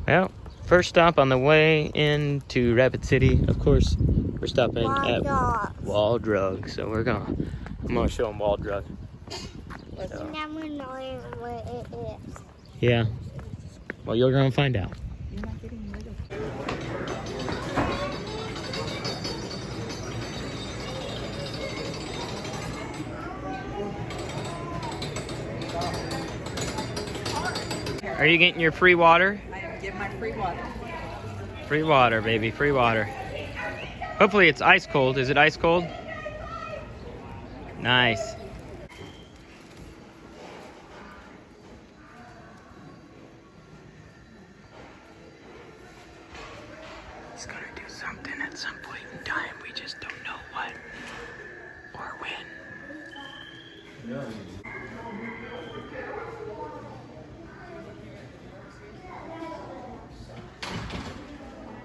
Well, first stop on the way into Rapid City. Of course, we're stopping at Wall Drug. So I'm gonna show them Wall Drug. You never know what it is. Yeah. Well, you're gonna find out. You're not getting rid of it. Are you getting your free water? I am getting my free water. Free water, baby. Free water. Hopefully it's ice cold. Is it ice cold? Nice. He's gonna do something at some point in time. We just don't know what or when.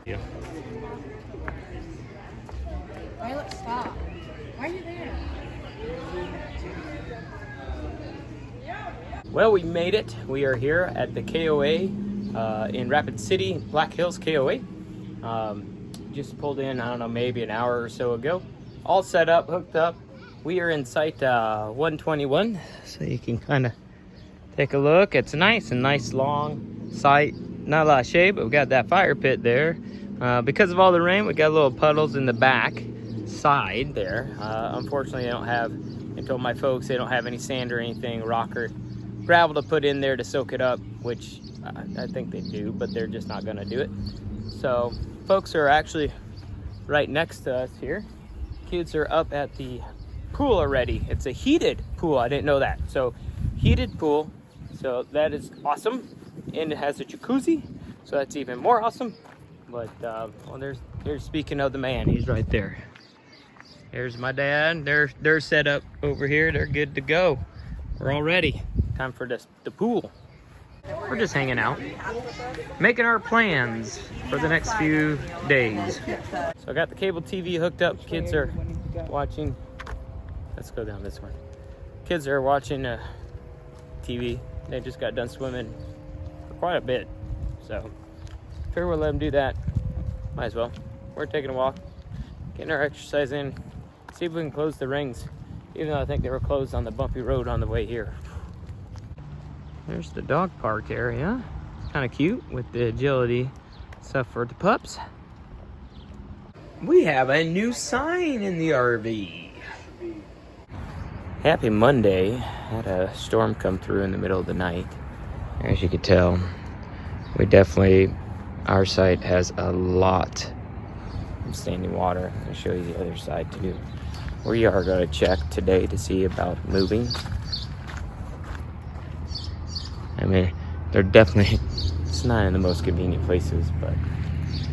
Yeah. Violet, stop. Why are you there? Well, we made it. We are here at the KOA in Rapid City, Black Hills KOA. Just pulled in, I don't know, maybe an hour or so ago. All set up, hooked up. We are in site 121, so you can kind of take a look. It's a nice long site. Not a lot of shade, but we got that fire pit there. Because of all the rain, we got little puddles in the back side there. Unfortunately, I told my folks they don't have any sand or anything, rock or gravel to put in there to soak it up, which I think they do, but they're just not gonna do it. So folks are actually right next to us here. Kids are up at the pool already. It's a heated pool. I didn't know that. So heated pool. So that is awesome. And it has a jacuzzi. So that's even more awesome. But well, there's speaking of the man. He's right there. There's my dad. They're set up over here. They're good to go. We're all ready. Time for the pool. We're just hanging out, making our plans for the next few days. So I got the cable TV hooked up. Kids are watching. Let's go down this one. Kids are watching TV. They just got done swimming for quite a bit. So figure we'll let them do that. Might as well. We're taking a walk, getting our exercise in, see if we can close the rings, even though I think they were closed on the bumpy road on the way here. There's the dog park area. Kind of cute with the agility stuff for the pups. We have a new sign in the RV. Happy Monday. Had a storm come through in the middle of the night. As you can tell, our site has a lot of standing water. I'll show you the other side too. We are going to check today to see about moving. I mean, they're definitely, it's not in the most convenient places, but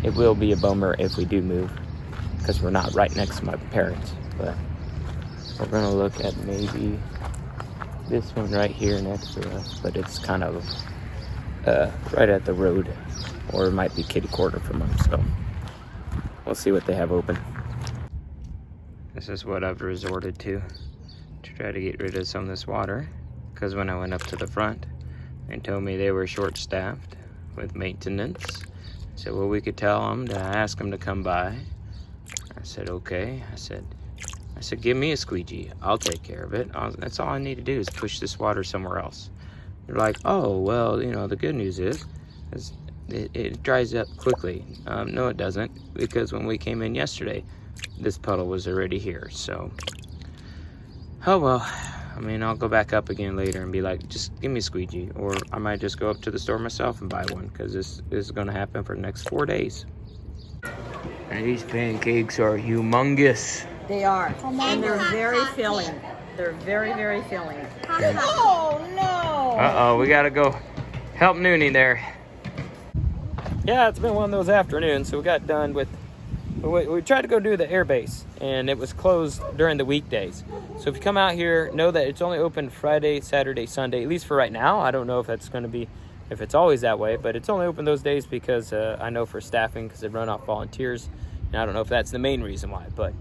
it will be a bummer if we do move because we're not right next to my parents. But we're going to look at maybe this one right here next to us, but it's kind of right at the road, or it might be kitty corner from them, so we'll see what they have open. This is what I've resorted to try to get rid of some of this water, because when I went up to the front, they told me they were short-staffed with maintenance. I said, well, we could tell them to ask them to come by. I said, okay. I said, give me a squeegee. I'll take care of it. That's all I need to do is push this water somewhere else. They're like, oh, well, you know, the good news is it dries up quickly. No, it doesn't, because when we came in yesterday, this puddle was already here. So, oh, well. I mean, I'll go back up again later and be like, just give me a squeegee. Or I might just go up to the store myself and buy one, because this is going to happen for the next 4 days. And these pancakes are humongous. They are. And they're very filling. They're very, very filling. Oh, no. Uh-oh, we got to go help Noonie there. Yeah, it's been one of those afternoons, so we got done with... We tried to go do the air base, and it was closed during the weekdays. So if you come out here, know that it's only open Friday, Saturday, Sunday, at least for right now. I don't know if that's going to be, if it's always that way, but it's only open those days because I know for staffing, because they run off volunteers, and I don't know if that's the main reason why, but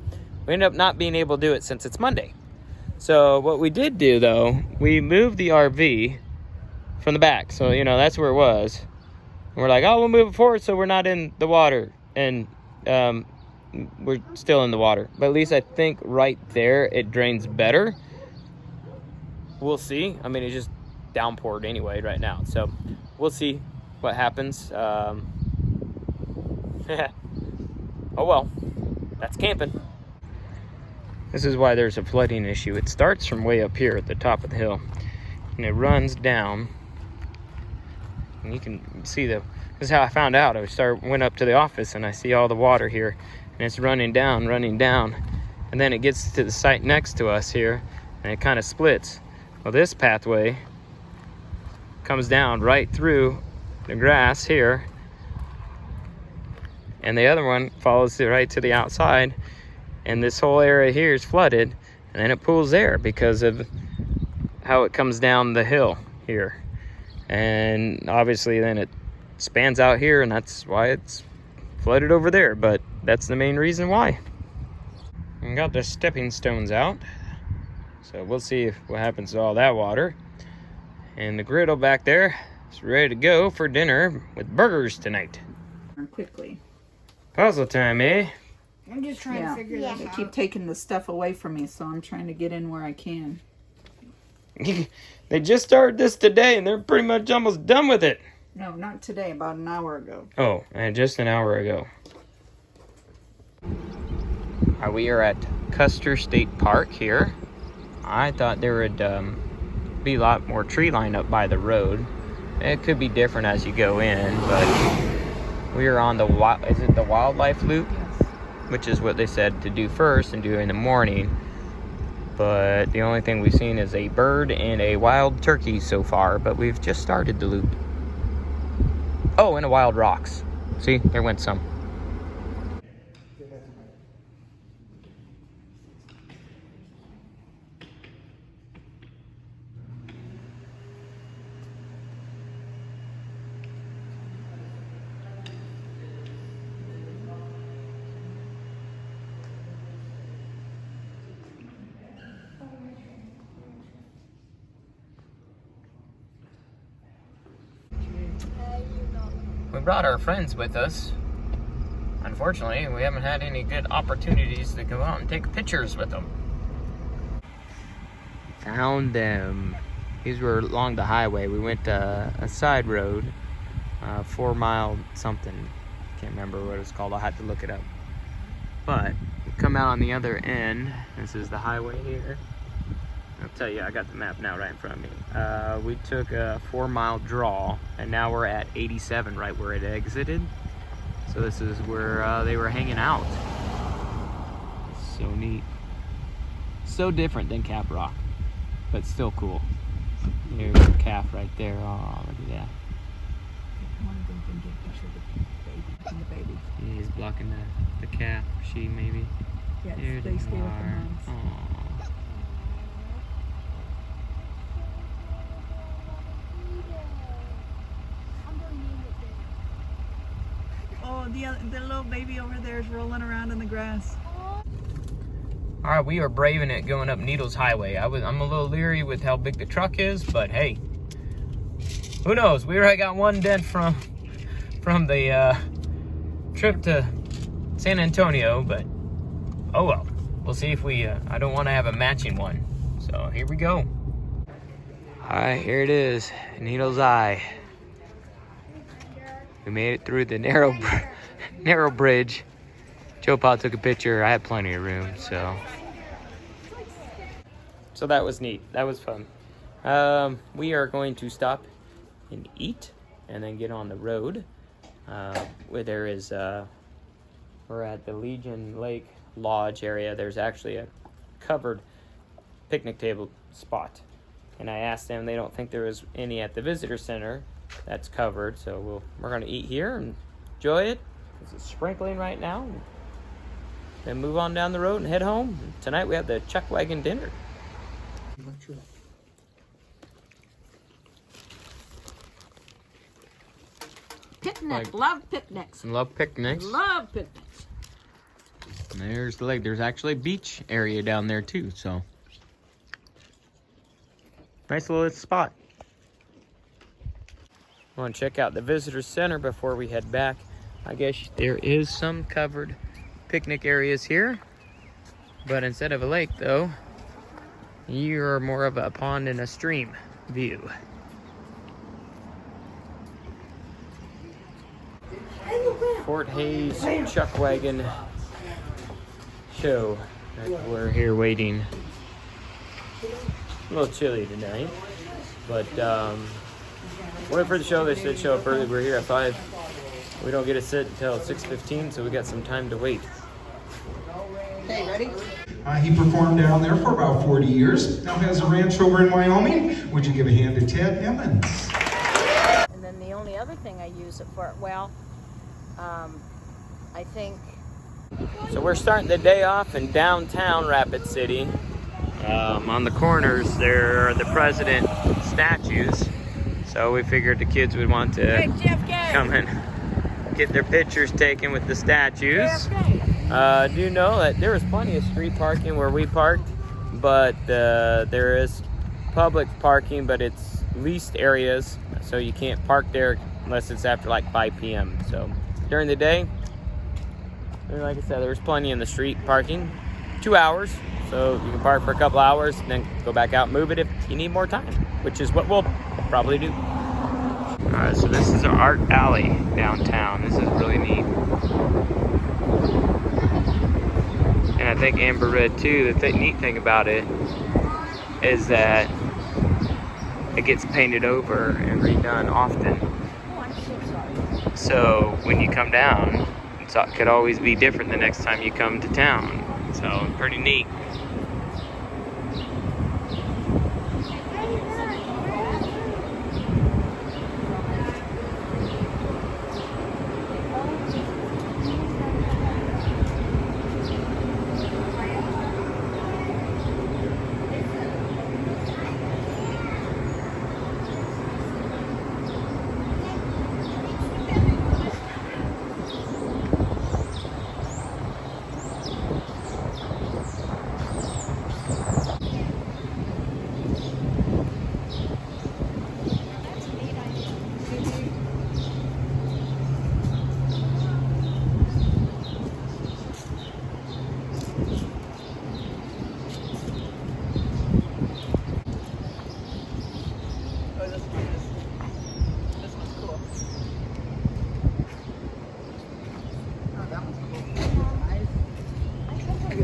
we ended up not being able to do it since it's Monday. So what we did do, though, we moved the RV from the back. So, you know, that's where it was. we're like, oh, we'll move it forward so we're not in the water. And we're still in the water. But at least I think right there it drains better. We'll see. I mean, it just downpoured anyway right now. So we'll see what happens. Oh, well. That's camping. This is why there's a flooding issue. It starts from way up here at the top of the hill. And it runs down. And you can see this is how I found out. I went up to the office and I see all the water here. And it's running down. And then it gets to the site next to us here. And it kind of splits. Well, this pathway comes down right through the grass here. And the other one follows right to the outside. And this whole area here is flooded. And then it pools there because of how it comes down the hill here. And obviously then it spans out here, and that's why it's flooded over there. But that's the main reason why. And got the stepping stones out. So we'll see what happens to all that water. And the griddle back there is ready to go for dinner with burgers tonight. Quickly. Puzzle time, eh? I'm just trying to figure this They out. keep taking the stuff away from me, so I'm trying to get in where I can. They just started this today, and they're pretty much almost done with it. No, not today, about an hour ago. Oh, and just an hour ago. We are at Custer State Park here. I thought there would be a lot more tree line up by the road. It could be different as you go in, but we are on the wildlife loop? Yes. Which is what they said to do first and do in the morning. But the only thing we've seen is a bird and a wild turkey so far, but we've just started the loop. Oh, and a wild rocks. See, there went some. We brought our friends with us. Unfortunately, we haven't had any good opportunities to go out and take pictures with them. Found them. These were along the highway. We went a side road, 4 mile something. Can't remember what it's called. I'll have to look it up. But we come out on the other end. This is the highway here. I'll tell you, I got the map now right in front of me. We took a 4 mile draw, and now we're at 87 right where it exited. So this is where they were hanging out. So neat. So different than Cap Rock, but still cool. There's a calf right there. Oh, look at that. One of them can get a picture of the baby. He's blocking the calf, she maybe. Yes, There they stay with the are. moms. Aw. Oh, the little baby over there is rolling around in the grass. All right, we are braving it going up Needles Highway. I'm a little leery with how big the truck is, but hey, who knows? We already got one dent from the trip to San Antonio, but oh well. We'll see if we. I don't want to have a matching one, so here we go. All right, here it is, Needles Eye. We made it through the narrow bridge. Joe Pa took a picture. I had plenty of room, so that was neat. That was fun. We are going to stop and eat, and then get on the road. Where there is, we're at the Legion Lake Lodge area. There's actually a covered picnic table spot, and I asked them. They don't think there is any at the visitor center that's covered, so we're going to eat here and enjoy it. It's sprinkling right now. Then move on down the road and head home. Tonight we have the Chuck Wagon dinner. Picnic, love picnics. Love picnics. Love picnics. And there's the lake. There's actually a beach area down there too, so nice little spot. Want to check out the visitor center before we head back. I guess there is some covered picnic areas here, but instead of a lake though, you're more of a pond and a stream view. Fort Hayes Chuck Wagon Show. We're here waiting. A little chilly tonight, but wait for the show. They said show up early. We're here at 5. We don't get to sit until 6:15, so we got some time to wait. Okay, ready? He performed down there for about 40 years. Now has a ranch over in Wyoming. Would you give a hand to Ted Emmons? And then the only other thing I use it for, well, I think. So we're starting the day off in downtown Rapid City. On the corners there are the president statues, so we figured the kids would want to come and get their pictures taken with the statues. Do know that there was plenty of street parking where we parked, but there is public parking, but it's leased areas, so you can't park there unless it's after like 5 p.m. So during the day, like I said, there's plenty in the street parking. 2 hours, so you can park for a couple hours and then go back out and move it if you need more time, which is what we'll probably do. Alright, so this is our art alley downtown. This is really neat. And I think Amber read too, the neat thing about it is that it gets painted over and redone often. So when you come down, it could always be different the next time you come to town. So pretty neat.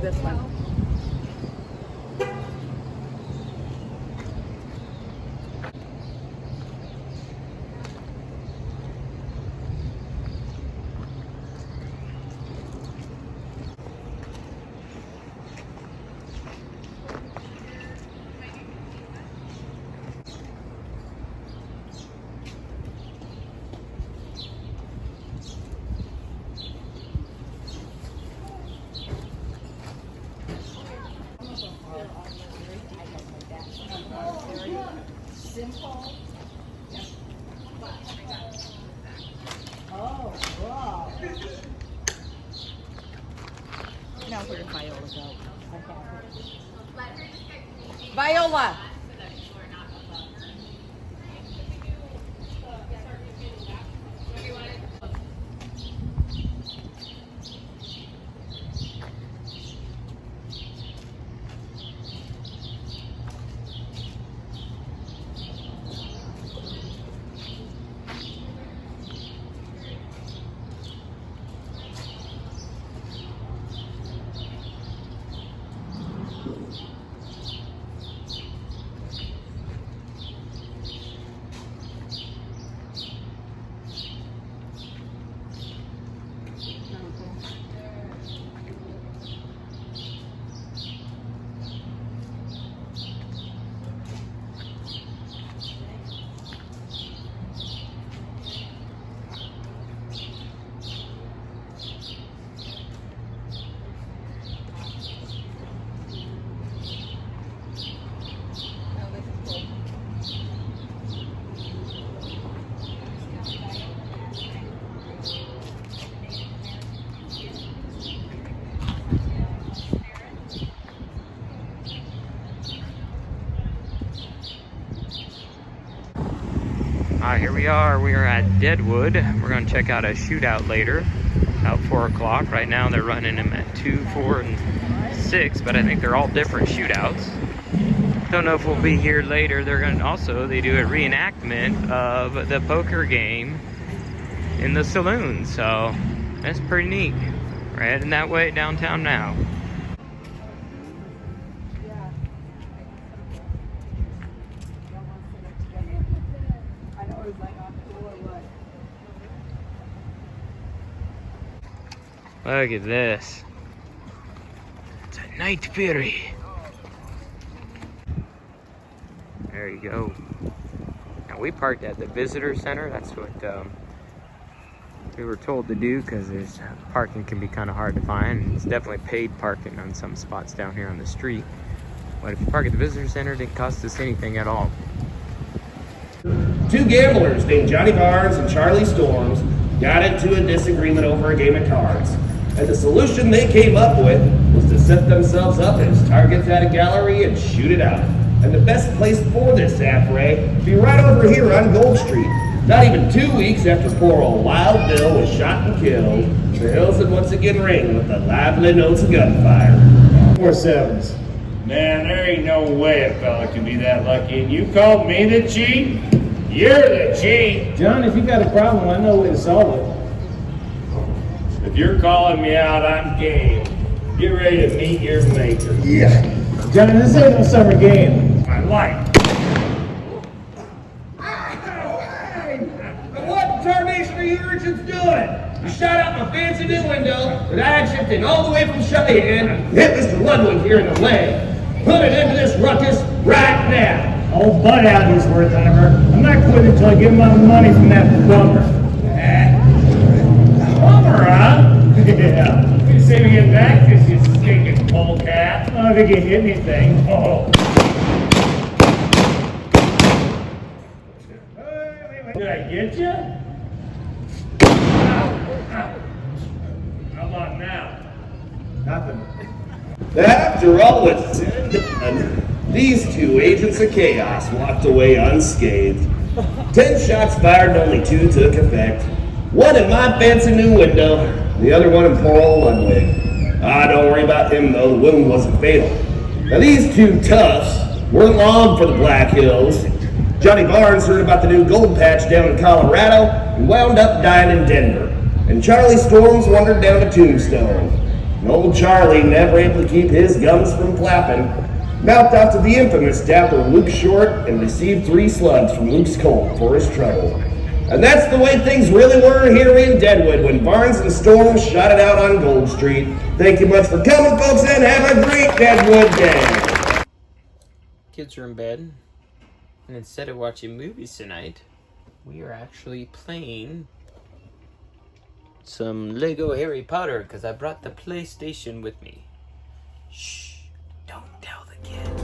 This one. Simple. Oh, wow. Now where did Viola go? Viola! Alright, here we are. We are at Deadwood. We're going to check out a shootout later, about 4 o'clock. Right now they're running them at 2, 4, and 6, but I think they're all different shootouts. Don't know if we'll be here later. They're going to also, they do a reenactment of the poker game in the saloon, so that's pretty neat. We're heading that way downtown now. Look at this. It's a night ferry. There you go. Now we parked at the visitor center. That's what we were told to do because there's parking can be kind of hard to find. It's definitely paid parking on some spots down here on the street. But if you park at the visitor center, it didn't cost us anything at all. 2 gamblers named Johnny Barnes and Charlie Storms got into a disagreement over a game of cards. And the solution they came up with was to set themselves up as targets at a gallery and shoot it out. And the best place for this affray would be right over here on Gold Street. Not even 2 weeks after poor old Wild Bill was shot and killed, the hills had once again ring with the lively notes of gunfire. 4-7s. Man, there ain't no way a fella can be that lucky. And you called me the cheat? You're the cheat. John, if you got a problem, I know a way to solve it. If you're calling me out, I'm game. Get ready to meet your maker. Yeah. John, this ain't no summer game. My life. What tarnation are you urchins doing? You shot out my fancy new window that I had shipped in all the way from Cheyenne, hit Mr. Ludwig here in the leg. Put it into this ruckus right now. Old butt out he's worth, Hunter. I'm not quitting until I give him my money from that bummer. Bummer, huh? Yeah. You say we get back because you stinking polecat. I don't think he hit anything. Oh. Did I get you? How about now? Nothing. After all was said and done, these 2 agents of chaos walked away unscathed. 10 shots fired and only 2 took effect. 1 in my fancy new window, the other one in poor old Ludwig. Ah, don't worry about him though, the wound wasn't fatal. Now these 2 toughs weren't long for the Black Hills. Johnny Barnes heard about the new gold patch down in Colorado and wound up dying in Denver. And Charlie Storms wandered down to Tombstone. And old Charlie, never able to keep his gums from flapping, mouthed out to the infamous dapper Luke Short and received 3 slugs from Luke's Colt for his trouble. And that's the way things really were here in Deadwood when Barnes and Storm shot it out on Gold Street. Thank you much for coming, folks, and have a great Deadwood day. Kids are in bed, and instead of watching movies tonight, we are actually playing some Lego Harry Potter because I brought the PlayStation with me. Shh, don't tell the kids.